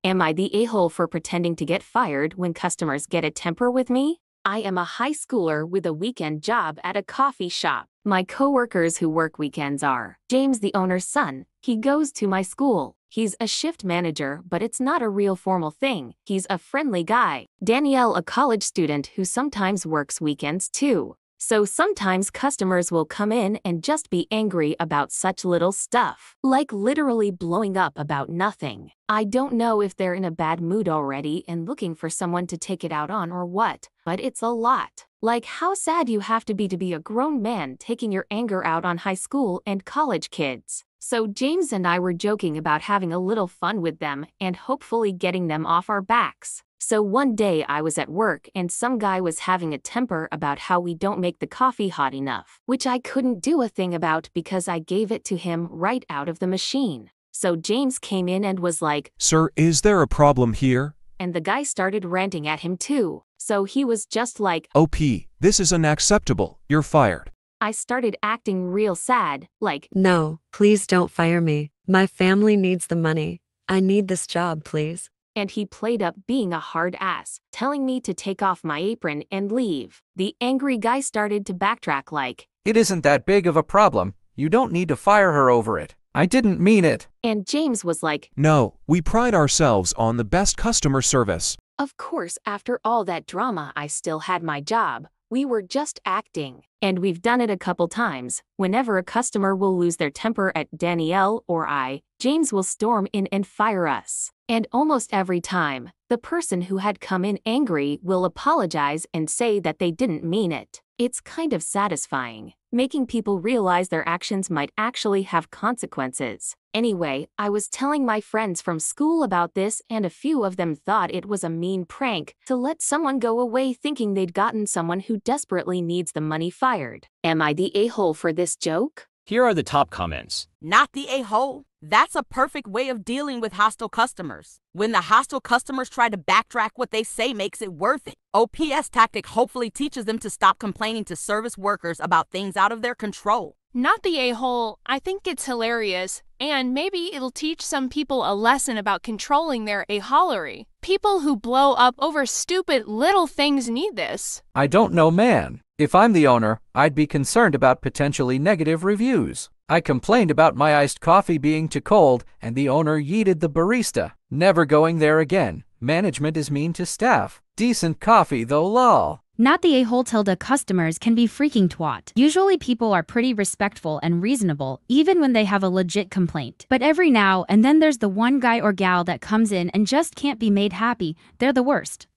Am I the a-hole for pretending to get fired when customers get a temper with me? I am a high schooler with a weekend job at a coffee shop. My coworkers who work weekends are James, the owner's son. He goes to my school. He's a shift manager, but it's not a real formal thing. He's a friendly guy. Danielle, a college student who sometimes works weekends too. So sometimes customers will come in and just be angry about such little stuff, like literally blowing up about nothing. I don't know if they're in a bad mood already and looking for someone to take it out on or what, but it's a lot. Like how sad you have to be a grown man taking your anger out on high school and college kids. So James and I were joking about having a little fun with them and hopefully getting them off our backs. So one day I was at work and some guy was having a temper about how we don't make the coffee hot enough, which I couldn't do a thing about because I gave it to him right out of the machine. So James came in and was like, "Sir, is there a problem here?" And the guy started ranting at him too. So he was just like, "OP, this is unacceptable. You're fired." I started acting real sad, like, "No, please don't fire me. My family needs the money. I need this job, please." And he played up being a hard ass, telling me to take off my apron and leave. The angry guy started to backtrack like, "It isn't that big of a problem. You don't need to fire her over it. I didn't mean it." And James was like, "No, we pride ourselves on the best customer service." Of course, after all that drama, I still had my job. We were just acting. And we've done it a couple times. Whenever a customer will lose their temper at Danielle or I, James will storm in and fire us. And almost every time, the person who had come in angry will apologize and say that they didn't mean it. It's kind of satisfying, making people realize their actions might actually have consequences. Anyway, I was telling my friends from school about this and a few of them thought it was a mean prank to let someone go away thinking they'd gotten someone who desperately needs the money fired. Am I the a-hole for this joke? Here are the top comments. Not the a-hole. That's a perfect way of dealing with hostile customers. When the hostile customers try to backtrack, what they say makes it worth it. OPS tactic hopefully teaches them to stop complaining to service workers about things out of their control. Not the a-hole. I think it's hilarious, and maybe it'll teach some people a lesson about controlling their a-holery. People who blow up over stupid little things need this. I don't know, man. If I'm the owner, I'd be concerned about potentially negative reviews. I complained about my iced coffee being too cold, and the owner yeeted the barista. Never going there again. Management is mean to staff. Decent coffee though, lol. Not the a-hole tilde customers can be freaking twat. Usually people are pretty respectful and reasonable, even when they have a legit complaint. But every now and then there's the one guy or gal that comes in and just can't be made happy. They're the worst.